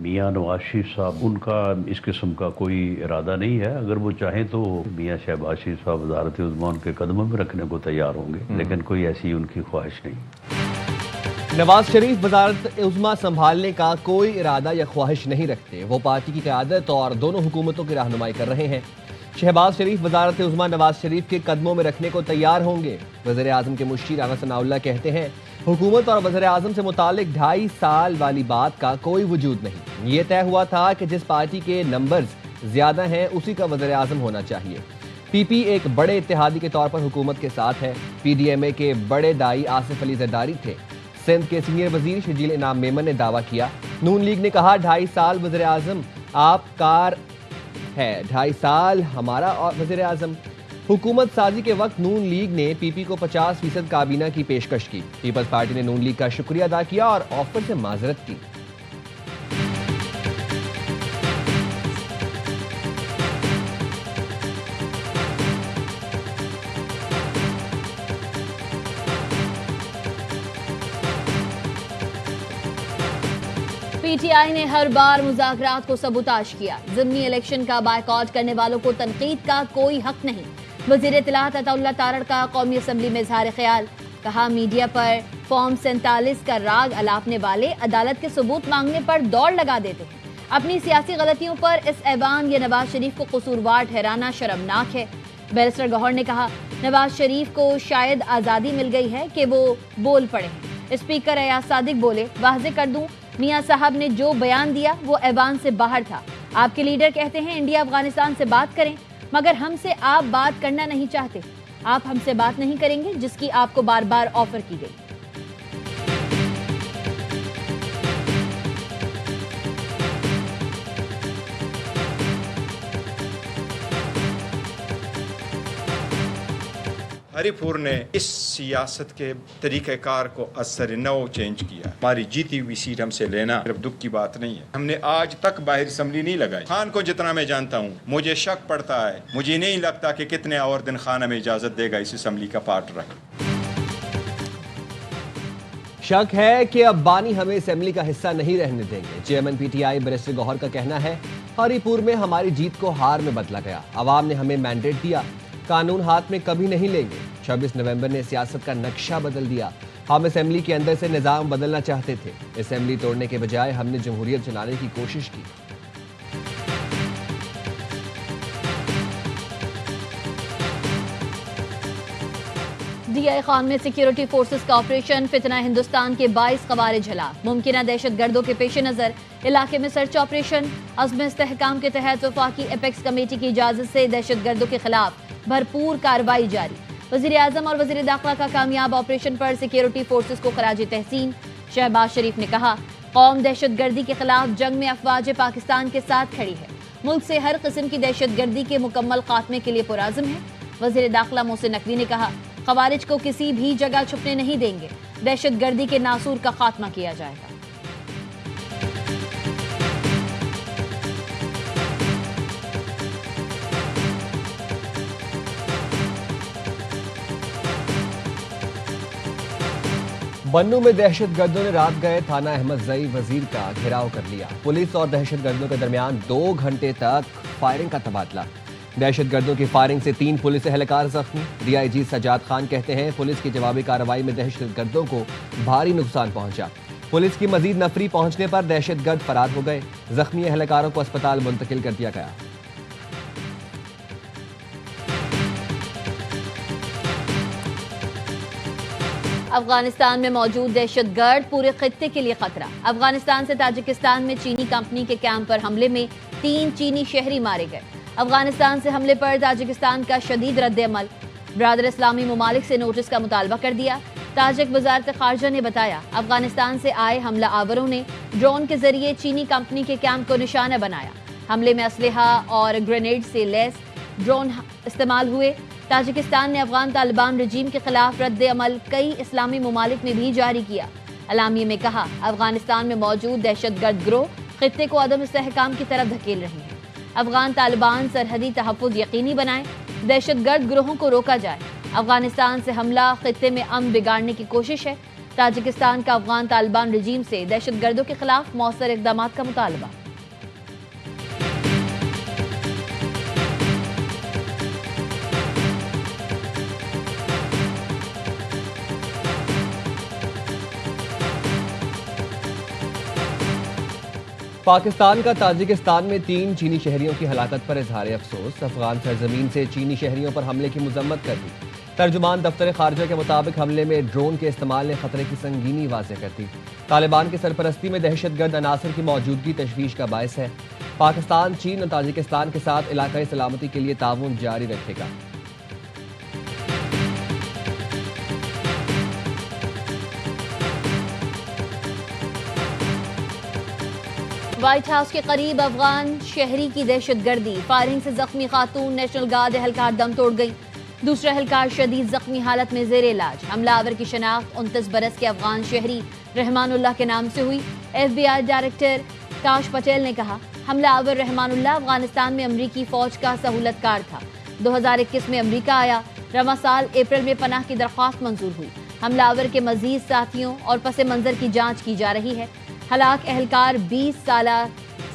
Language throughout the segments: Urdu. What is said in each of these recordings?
میاں نواز شریف صاحب ان کا اس قسم کا کوئی ارادہ نہیں ہے. اگر وہ چاہیں تو میاں شہباز شریف صاحب وزارت عظمیٰ ان کے قدموں میں رکھنے کو تیار ہوں گے، لیکن کوئی ایسی ان کی خواہش نہیں. نواز شریف وزارت عظمیٰ سنبھالنے کا کوئی ارادہ یا خواہش نہیں رکھتے. وہ پارٹی کی قیادت اور دونوں حکومتوں کی رہنمائی کر رہے ہیں. شہباز شریف وزارت عظمیٰ نواز شریف کے قدموں میں رکھنے کو تیار ہوں گے. وزیر اعظم کے مشیر رانا ثناء اللہ کہتے ہیں حکومت اور وزیر اعظم سے متعلق 2.5 سال والی بات کا کوئی وجود نہیں. یہ طے ہوا تھا کہ جس پارٹی کے نمبرز زیادہ ہیں اسی کا وزیر اعظم ہونا چاہیے. پی پی ایک بڑے اتحادی کے طور پر حکومت کے ساتھ ہے. پی ڈی ایم اے کے بڑے دائی آصف علی زرداری تھے. سندھ کے سینئر وزیر شجیل انعام میمن نے دعویٰ کیا. نون لیگ نے کہا 2.5 سال وزیر اعظم آپ کار ہے، 2.5 سال ہمارا اور وزیر اعظم. حکومت سازی کے وقت نون لیگ نے پی پی کو 50% کابینہ کی پیشکش کی. پیپلز پارٹی نے نون لیگ کا شکریہ ادا کیا اور آفر سے معذرت کی. پی ٹی آئی نے ہر بار مذاکرات کو سبوتاژ کیا. ضمنی الیکشن کا بائیکاٹ کرنے والوں کو تنقید کا کوئی حق نہیں. وزیر اطلاعات عطا اللہ تارڑ کا قومی اسمبلی میں اظہار خیال. کہا میڈیا پر فارم 47 کا راگ الاپنے والے عدالت کے ثبوت مانگنے پر دوڑ لگا دیتے ہیں. اپنی سیاسی غلطیوں پر اس ایوان یا نواز شریف کو قصوروار ٹھہرانا شرمناک ہے. بیرسٹر گوہر نے کہا نواز شریف کو شاید آزادی مل گئی ہے کہ وہ بول پڑے ہیں. اسپیکر ایاز صادق بولے واضح کر دوں میاں صاحب نے جو بیان دیا وہ ایوان سے باہر تھا. آپ کے لیڈر کہتے ہیں انڈیا افغانستان سے بات کریں، مگر ہم سے آپ بات کرنا نہیں چاہتے. آپ ہم سے بات نہیں کریں گے جس کی آپ کو بار بار آفر کی گئی. ہری پور نے اس سیاست کے طریقہ کار کو اثر نو چینج کیا. ہماری جیتی ہوئی سیٹ ہم سے لینا صرف دکھ کی بات نہیں ہے. ہم نے آج تک باہر اسمبلی نہیں لگائی. خان کو جتنا میں جانتا ہوں مجھے شک پڑتا ہے، مجھے نہیں لگتا کہ کتنے اور دن خان ہمیں اجازت دے گا اس اسمبلی کا پارٹ رہے. شک ہے کہ اب بانی ہمیں اسمبلی کا حصہ نہیں رہنے دیں گے. چیئرمین پی ٹی آئی بیرسٹر گوہر کا کہنا ہے ہری پور میں ہماری جیت کو ہار میں بدلا گیا. عوام نے ہمیں مینڈیٹ دیا، قانون ہاتھ میں کبھی نہیں لیں گے. 26 نومبر نے سیاست کا نقشہ بدل دیا. ہم اسمبلی کے اندر سے نظام بدلنا چاہتے تھے. اسمبلی توڑنے کے بجائے ہم نے جمہوریت چلانے کی کوشش کی. ڈی آئی خان میں سیکیورٹی فورسز کا آپریشن. فتنہ ہندوستان کے 22 خوارج ہلاک. ممکنہ دہشت گردوں کے پیش نظر علاقے میں سرچ آپریشن. عزم استحکام کے تحت وفاقی ایپیکس کمیٹی کی اجازت سے دہشت گردوں کے خلاف بھرپور کارروائی جاری. وزیر اعظم اور وزیر داخلہ کا کامیاب آپریشن پر سیکیورٹی فورسز کو خراج تحسین. شہباز شریف نے کہا قوم دہشت گردی کے خلاف جنگ میں افواج پاکستان کے ساتھ کھڑی ہے. ملک سے ہر قسم کی دہشت گردی کے مکمل خاتمے کے لیے پرعزم ہے. وزیر داخلہ محسن نقوی نے کہا خوارج کو کسی بھی جگہ چھپنے نہیں دیں گے. دہشت گردی کے ناسور کا خاتمہ کیا جائے گا. بنوں میں دہشت گردوں نے رات گئے تھانہ احمد زئی وزیر کا گھیراؤ کر لیا. پولیس اور دہشت گردوں کے درمیان 2 گھنٹے تک فائرنگ کا تبادلہ. دہشت گردوں کی فائرنگ سے 3 پولیس اہلکار زخمی. ڈی آئی جی سجاد خان کہتے ہیں پولیس کی جوابی کارروائی میں دہشت گردوں کو بھاری نقصان پہنچا. پولیس کی مزید نفری پہنچنے پر دہشت گرد فرار ہو گئے. زخمی اہلکاروں کو اسپتال منتقل کر دیا گیا. افغانستان میں موجود دہشت گرد پورے خطے کے لیے خطرہ. افغانستان سے تاجکستان میں چینی کمپنی کے کیمپ پر حملے میں 3 چینی شہری مارے گئے. افغانستان سے حملے پر تاجکستان کا شدید رد عمل. برادر اسلامی ممالک سے نوٹس کا مطالبہ کر دیا. تاجک وزارت خارجہ نے بتایا افغانستان سے آئے حملہ آوروں نے ڈرون کے ذریعے چینی کمپنی کے کیمپ کو نشانہ بنایا. حملے میں اسلحہ اور گرینیڈ سے لیس ڈرون استعمال ہوئے. تاجکستان نے افغان طالبان رجیم کے خلاف رد عمل کئی اسلامی ممالک میں بھی جاری کیا. اعلامیے میں کہا افغانستان میں موجود دہشت گرد گروہ خطے کو عدم استحکام کی طرف دھکیل رہے ہیں. افغان طالبان سرحدی تحفظ یقینی بنائیں. دہشت گرد گروہوں کو روکا جائے. افغانستان سے حملہ خطے میں امن بگاڑنے کی کوشش ہے. تاجکستان کا افغان طالبان رجیم سے دہشت گردوں کے خلاف مؤثر اقدامات کا مطالبہ۔ پاکستان کا تاجکستان میں 3 چینی شہریوں کی ہلاکت پر اظہار افسوس، افغان سرزمین سے چینی شہریوں پر حملے کی مذمت کر دی۔ ترجمان دفتر خارجہ کے مطابق حملے میں ڈرون کے استعمال نے خطرے کی سنگینی واضح کر دی۔ طالبان کی سرپرستی میں دہشت گرد عناصر کی موجودگی تشویش کا باعث ہے۔ پاکستان چین اور تاجکستان کے ساتھ علاقائی سلامتی کے لیے تعاون جاری رکھے گا۔ وائٹ ہاؤس کے قریب افغان شہری کی دہشت گردی، فائرنگ سے زخمی خاتون نیشنل گارڈ اہلکار دم توڑ گئی، دوسرا اہلکار شدید زخمی حالت میں زیر علاج۔ حملہ آور کی شناخت 29 برس کے افغان شہری رحمان اللہ کے نام سے ہوئی۔ FBI ڈائریکٹر کاش پٹیل نے کہا، حملہ آور رحمان اللہ افغانستان میں امریکی فوج کا سہولت کار تھا، 2021 میں امریکہ آیا، رواں سال اپریل میں پناہ کی درخواست منظور ہوئی۔ حملہ آور کے مزید ساتھیوں اور پس منظر کی جانچ کی جا رہی ہے۔ ہلاک اہلکار 20 سالہ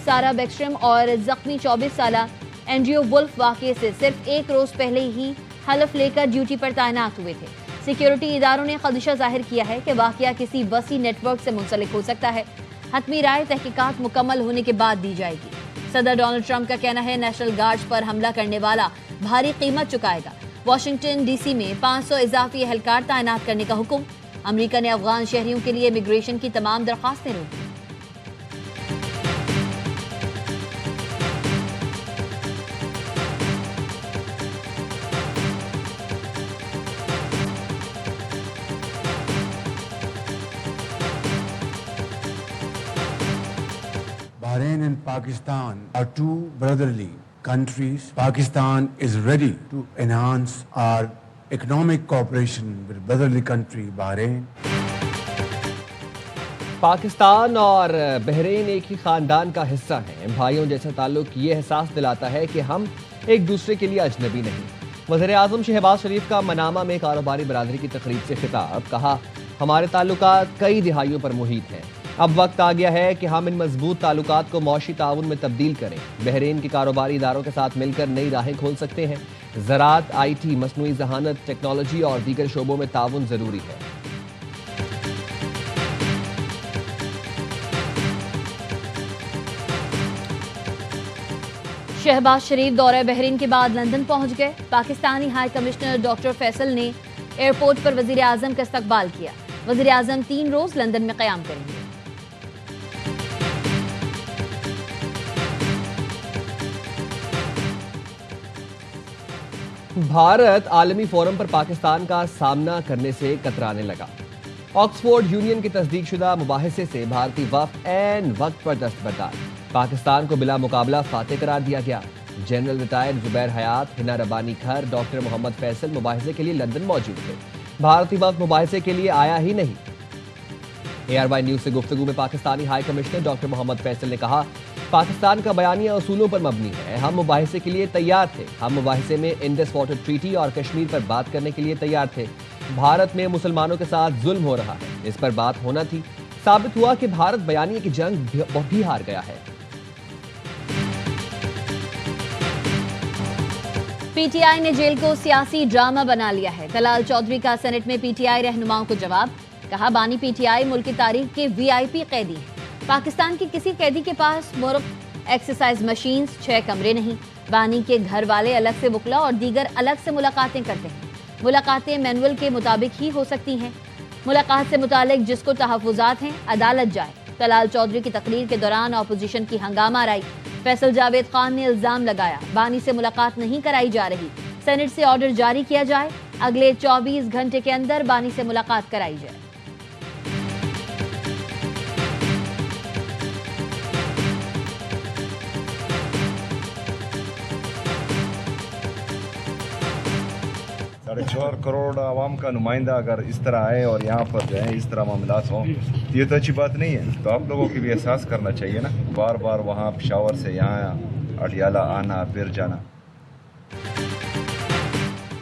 سارا بیکسٹرم اور زخمی 24 سالہ اینڈریو ولف واقعے سے صرف 1 روز پہلے ہی حلف لے کر ڈیوٹی پر تعینات ہوئے تھے۔ سیکیورٹی اداروں نے خدشہ ظاہر کیا ہے کہ واقعہ کسی وسیع نیٹ ورک سے منسلک ہو سکتا ہے۔ حتمی رائے تحقیقات مکمل ہونے کے بعد دی جائے گی۔ صدر ڈونلڈ ٹرمپ کا کہنا ہے نیشنل گارڈز پر حملہ کرنے والا بھاری قیمت چکائے گا۔ واشنگٹن ڈی سی میں 500 اضافی اہلکار تعینات کرنے کا حکم۔ امریکہ نے افغان شہریوں کے لیے امیگریشن کی تمام درخواستیں روک دیں۔ Bahrain and Pakistan are two brotherly countries. Pakistan is ready to enhance our economic cooperation with brotherly country Bahrain. Pakistan اور بحرین ایک ہی خاندان کا حصہ ہیں۔ بھائیوں جیسا تعلق یہ احساس دلاتا ہے کہ ہم ایک دوسرے کے لیے اجنبی نہیں۔ وزیر اعظم شہباز شریف کا منامہ میں کاروباری برادری کی تقریب سے خطاب، کہا ہمارے تعلقات کئی دہائیوں پر محیط ہیں، اب وقت آ گیا ہے کہ ہم ان مضبوط تعلقات کو معاشی تعاون میں تبدیل کریں۔ بحرین کے کاروباری اداروں کے ساتھ مل کر نئی راہیں کھول سکتے ہیں۔ زراعت، IT، مصنوعی ذہانت، ٹیکنالوجی اور دیگر شعبوں میں تعاون ضروری ہے۔ شہباز شریف دورہ بحرین کے بعد لندن پہنچ گئے۔ Pakistani high commissioner doctor Faisal نے ایئرپورٹ پر وزیر اعظم کا استقبال کیا۔ وزیر اعظم 3 روز لندن میں قیام کریں گے۔ بھارت عالمی فورم پر پاکستان کا سامنا کرنے سے کترانے لگا۔ آکسفورڈ یونین کی تصدیق شدہ مباحثے سے بھارتی وفد عین وقت پر دستبردار۔ پاکستان کو بلا مقابلہ فاتح قرار دیا گیا۔ جنرل ریٹائرڈ زبیر حیات، ہنا ربانی کھر، ڈاکٹر محمد فیصل مباحثے کے لیے لندن موجود تھے۔ بھارتی وفد مباحثے کے لیے آیا ہی نہیں۔ ARY نیوز سے گفتگو میں پاکستانی ہائی کمشنر ڈاکٹر محمد فیصل نے کہا، پاکستان کا بیانیہ اصولوں پر مبنی ہے، ہم مباحثے کے لیے تیار تھے، ہم مباحثے میں انڈس واٹر ٹریٹی اور کشمیر پر بات کرنے کے لیے تیار تھے۔ بھارت میں مسلمانوں کے ساتھ ظلم ہو رہا ہے، اس پر بات ہونا تھی۔ ثابت ہوا کہ بھارت بیانیے کی جنگ بھی ہار گیا ہے۔ PTI نے جیل کو سیاسی ڈرامہ بنا لیا ہے۔ طلال چودھری کا سینٹ میں PTI رہنماؤں کو جواب، کہا بانی PTI ملک کی تاریخ کے VIP قیدی ہیں۔ پاکستان کے کسی قیدی کے پاس مرغ ایکسرسائز مشینز، 6 کمرے نہیں۔ بانی کے گھر والے الگ سے وکلا اور دیگر الگ سے ملاقاتیں کرتے ہیں۔ ملاقاتیں مینول کے مطابق ہی ہو سکتی ہیں۔ ملاقات سے متعلق جس کو تحفظات ہیں عدالت جائے۔ طلال چودھری کی تقریر کے دوران اپوزیشن کی ہنگامہ آرائی۔ فیصل جاوید خان نے الزام لگایا بانی سے ملاقات نہیں کرائی جا رہی، سینٹ سے آرڈر جاری کیا جائے، اگلے 24 گھنٹے کے اندر بانی سے ملاقات کرائی جائے۔ ساڑھے 4 کروڑ عوام کا نمائندہ اگر اس طرح آئے اور یہاں پر جو ہے اس طرح معاملات ہوں تو یہ تو اچھی بات نہیں ہے۔ تو آپ لوگوں کی بھی احساس کرنا چاہیے نا، بار بار وہاں پشاور سے یہاں اڈیالہ آنا پھر جانا۔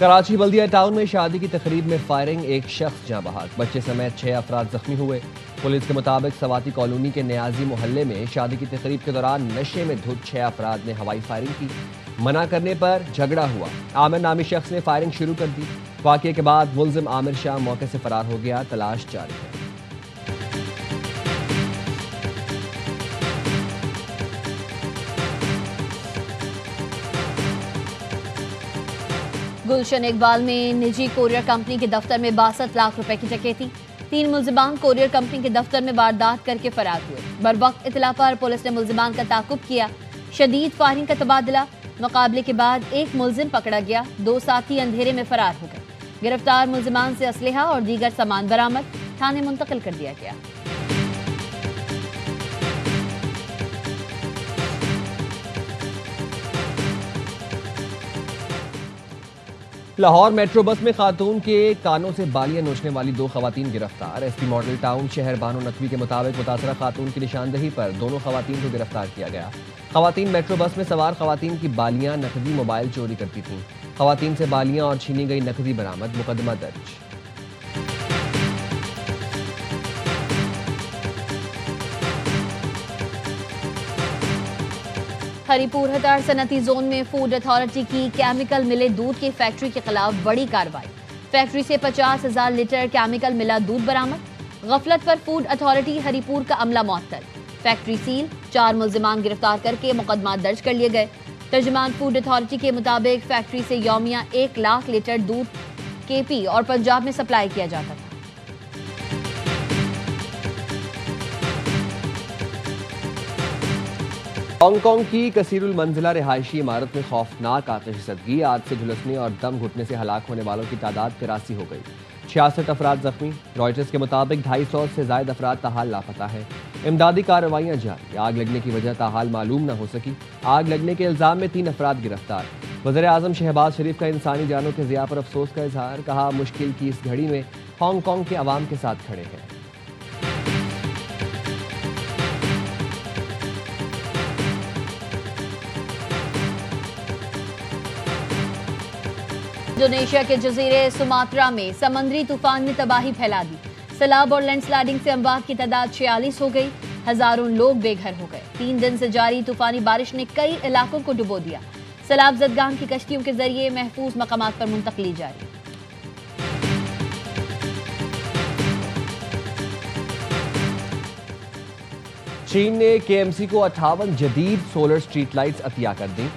کراچی بلدیہ ٹاؤن میں شادی کی تقریب میں فائرنگ، ایک شخص جاں بحق، بچے سمیت 6 افراد زخمی ہوئے۔ پولیس کے مطابق سواتی کالونی کے نیازی محلے میں شادی کی تقریب کے دوران نشے میں دھت 6 افراد نے ہوائی فائرنگ کی۔ منع کرنے پر جھگڑا ہوا، عامر نامی شخص نے فائرنگ شروع کر دی۔ واقعے کے بعد ملزم عامر شاہ موقع سے فرار ہو گیا، تلاش جاری ہے۔ گلشن اقبال میں نجی کوریئر کمپنی کے دفتر میں 62 لاکھ روپے کی ڈکیتی، 3 ملزمان کوریئر کمپنی کے دفتر میں واردات کر کے فرار ہوئے۔ بروقت اطلاع پر پولیس نے ملزمان کا تعاقب کیا، شدید فائرنگ کا تبادلہ، مقابلے کے بعد ایک ملزم پکڑا گیا، 2 ساتھی اندھیرے میں فرار ہو گئے۔ گرفتار ملزمان سے اسلحہ اور دیگر سامان برآمد، تھانے منتقل کر دیا گیا۔ لاہور میٹرو بس میں خاتون کے کانوں سے بالیاں نوچنے والی 2 خواتین گرفتار۔ ایس پی ماڈل ٹاؤن شہر بانو نقوی کے مطابق متاثرہ خاتون کی نشاندہی پر دونوں خواتین کو گرفتار کیا گیا۔ خواتین میٹرو بس میں سوار خواتین کی بالیاں، نقدی، موبائل چوری کرتی تھیں۔ خواتین سے بالیاں اور چھینی گئی نقدی برآمد، مقدمہ درج۔ ہری پور ہتاڑ صنعتی زون میں فوڈ اتھارٹی کی کیمیکل ملے دودھ کی فیکٹری کے خلاف بڑی کارروائی، فیکٹری سے 50,000 لیٹر کیمیکل ملا دودھ برآمد، غفلت پر فوڈ اتھارٹی ہری پور کا عملہ معطل، فیکٹری سیل، 4 ملزمان گرفتار کر کے مقدمات درج کر لیے گئے۔ ترجمان فوڈ اتھارٹی کے مطابق فیکٹری سے یومیہ 1 لاکھ لیٹر دودھ KP اور پنجاب میں سپلائی کیا جاتا تھا۔ ہانگ کانگ کی کثیر المنزلہ رہائشی عمارت میں خوفناک آتش زدگی، آگ سے جھلسنے اور دم گھٹنے سے ہلاک ہونے والوں کی تعداد 83 ہو گئی، 66 افراد زخمی۔ رائٹرز کے مطابق 250 سے زائد افراد تاحال لاپتہ ہیں۔ امدادی کارروائیاں جاری، آگ لگنے کی وجہ تاحال معلوم نہ ہو سکی۔ آگ لگنے کے الزام میں 3 افراد گرفتار۔ وزیر اعظم شہباز شریف کا انسانی جانوں کے ضیاع پر افسوس کا اظہار، کہا مشکل کی اس گھڑی میں ہانگ کانگ کے عوام کے ساتھ کھڑے ہیں۔ انڈونیشیا کے جزیرے سماترا میں سمندری طوفان نے تباہی پھیلا دی، سیلاب اور لینڈ سلائڈنگ سے اموات کی تعداد 46 ہو گئی، ہزاروں لوگ بے گھر ہو گئے۔ 3 دن سے جاری طوفانی بارش نے کئی علاقوں کو ڈبو دیا، سیلاب زدگان کی کشتیوں کے ذریعے محفوظ مقامات پر منتقلی جاری۔ چین نے KMC کو 58 جدید سولر سٹریٹ لائٹس عطیہ کر دیں۔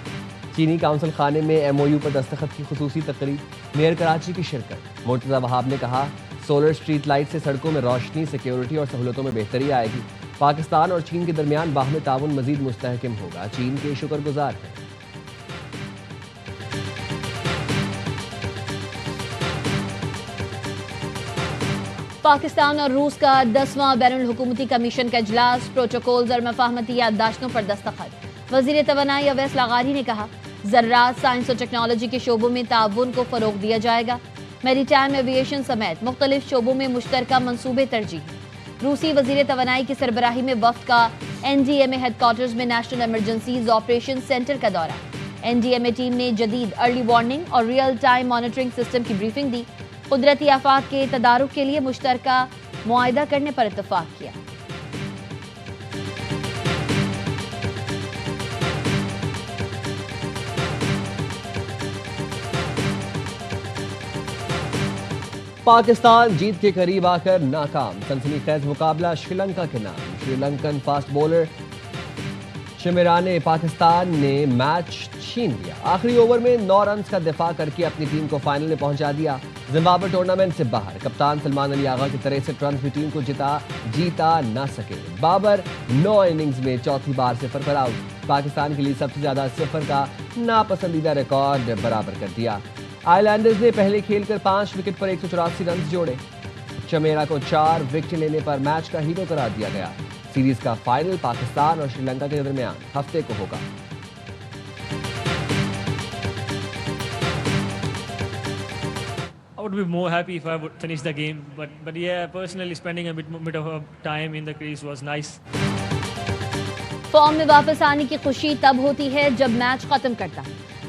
چینی کونسل خانے میں MOU پر دستخط کی خصوصی تقریب، میئر کراچی کی شرکت۔ مرتضی وہاب نے کہا سولر سٹریٹ لائٹ سے سڑکوں میں روشنی، سیکیورٹی اور سہولتوں میں بہتری آئے گی۔ پاکستان اور چین کے درمیان باہمی تعاون مزید مستحکم ہوگا، چین کے شکر گزار ہیں۔ پاکستان اور روس کا 10واں بین الحکومتی کمیشن کا اجلاس، پروٹوکولز اور مفاہمتی یادداشتوں پر دستخط۔ وزیر توانائی اویس لاغاری نے کہا زراعت، سائنس اور ٹیکنالوجی کے شعبوں میں تعاون کو فروغ دیا جائے گا، میری ٹائم ایویشن سمیت مختلف شعبوں میں مشترکہ منصوبے ترجیح۔ روسی وزیر توانائی کی سربراہی میں وفد کا NDMA ہیڈ کوارٹرز میں نیشنل ایمرجنسیز آپریشن سینٹر کا دورہ۔ NDMA ٹیم نے جدید ارلی وارننگ اور ریئل ٹائم مانیٹرنگ سسٹم کی بریفنگ دی، قدرتی آفات کے تدارک کے لیے مشترکہ معاہدہ کرنے پر اتفاق کیا۔ پاکستان جیت کے قریب آ کر ناکام، سنسنی خیز مقابلہ شری لنکا کے نام، شری لنکن فاسٹ بولر شمیرانے پاکستان نے میچ چھین لیا، آخری اوور میں 9 رنز کا دفاع کر کے اپنی ٹیم کو فائنل میں پہنچا دیا۔ زمبابوے ٹورنامنٹ سے باہر، کپتان سلمان علی آغا کی 63 رنز بھی ٹیم کو جیتا نہ سکے۔ بابر 9 اننگز میں چوتھی بار 0 پر آؤٹ، پاکستان کے لیے سب سے زیادہ 0 کا ناپسندیدہ ریکارڈ برابر کر دیا۔ آئی لینڈرز نے پہلے کھیل کر 5 وکٹ پر 184 رنز جوڑے، چمیرا کو 4 وکٹ لینے پر میچ کا ہیرو قرار دیا گیا۔ سیریز کا فائنل پاکستان اور شری لنکا کے درمیان ہفتے کو ہوگا۔ I would be more happy if I would finish the game, but yeah, personally spending a bit of time in the crease was nice. Form میں واپس آنے کی خوشی تب ہوتی ہے جب میچ ختم کرتا ہے۔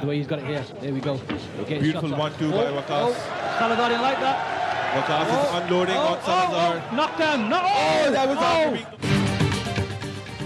The way he's got it here. There we go. Beautiful 1-2 by Waqas. Salazar didn't like that. Waqas is unloading on Salazar. Knockdown. No. That was after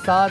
7